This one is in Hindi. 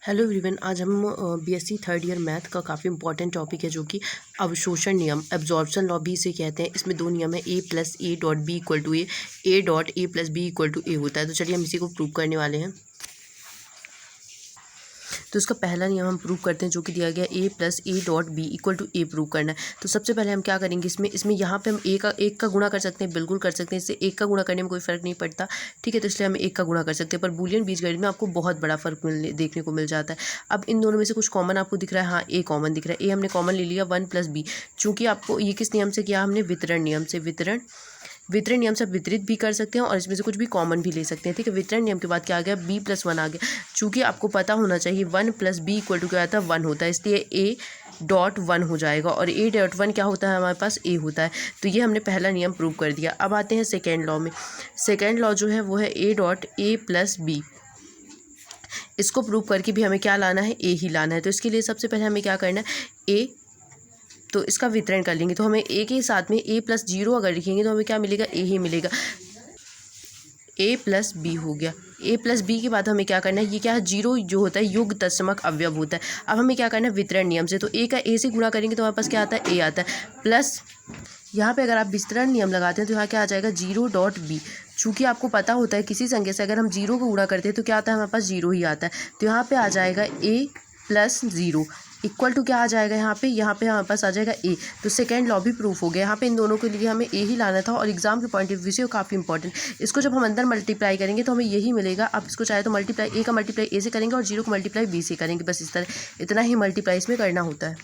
हेलो एवरीवन, आज हम बीएससी थर्ड ईयर मैथ का काफ़ी इंपॉर्टेंट टॉपिक है जो कि अवशोषण नियम, एब्जॉर्प्शन लॉ भी इसे कहते हैं। इसमें दो नियम है, A plus A dot B equal to A dot A plus B equal to A होता है। तो चलिए हम इसी को प्रूव करने वाले हैं। तो इसका पहला नियम हम प्रूव करते हैं जो कि दिया गया A plus A dot B equal to A prove करना है। तो सबसे पहले हम क्या करेंगे, इसमें यहाँ पे हम एक का गुणा कर सकते हैं, बिल्कुल कर सकते हैं। इससे एक का गुणा करने में कोई फ़र्क नहीं पड़ता, ठीक है। तो इसलिए हम एक का गुणा कर सकते हैं, पर बूलियन बीजगणित में आपको बहुत बड़ा फ़र्क देखने को मिल जाता है। अब इन दोनों में से कुछ कॉमन आपको दिख रहा है, हाँ ए कॉमन दिख रहा है। ए हमने कॉमन ले लिया 1 + b। चूँकि आपको ये किस नियम से किया, हमने वितरण नियम से, वितरण नियम से आप वितरित भी कर सकते हैं और इसमें से कुछ भी कॉमन भी ले सकते हैं, ठीक है। वितरण नियम के बाद क्या आ गया, b+1 आ गया। चूँकि आपको पता होना चाहिए 1 + b इक्वल टू क्या आता है, 1 होता है, इसलिए a.1 हो जाएगा और a.1 क्या होता है, हमारे पास a होता है। तो ये हमने पहला नियम प्रूव कर दिया। अब आते हैं सेकेंड लॉ में। सेकेंड लॉ जो है वो है a.a+b। इसको प्रूव करके भी हमें क्या लाना है, a ही लाना है। तो इसके लिए सबसे पहले हमें क्या करना है, a, तो इसका वितरण कर लेंगे। तो हमें ए के साथ में a+0 अगर लिखेंगे तो हमें क्या मिलेगा, a ही मिलेगा। a+b हो गया। a+b के बाद हमें क्या करना है, ये क्या है, 0 जो होता है युग्मतस्मक अवयव होता है। अब हमें क्या करना है, वितरण नियम से। तो a का a से गुणा करेंगे तो हमारे पास क्या आता है, a आता है, प्लस यहाँ पे अगर आप वितरण नियम लगाते हैं तो यहाँ क्या आ जाएगा, 0.b। चूँकि आपको पता होता है किसी संख्या से अगर हम 0 को गुणा करते हैं तो क्या आता है, हमारे पास 0 ही आता है। तो यहाँ पे आ जाएगा a+0 इक्वल टू क्या आ जाएगा, यहाँ पे हमारे पास आ जाएगा a। तो सेकेंड लॉ भी प्रूफ हो गया। यहाँ पे इन दोनों के लिए हमें a ही लाना था और एग्जाम के पॉइंट ऑफ व्यू से काफ़ी इंपॉर्टेंट। इसको जब हम अंदर मल्टीप्लाई करेंगे तो हमें यही मिलेगा। आप इसको चाहे तो मल्टीप्लाई a का मल्टीप्लाई a से करेंगे और 0 को मल्टीप्लाई b से करेंगे, बस इस तरह, इतना ही मल्टीप्लाई इसमें करना होता है।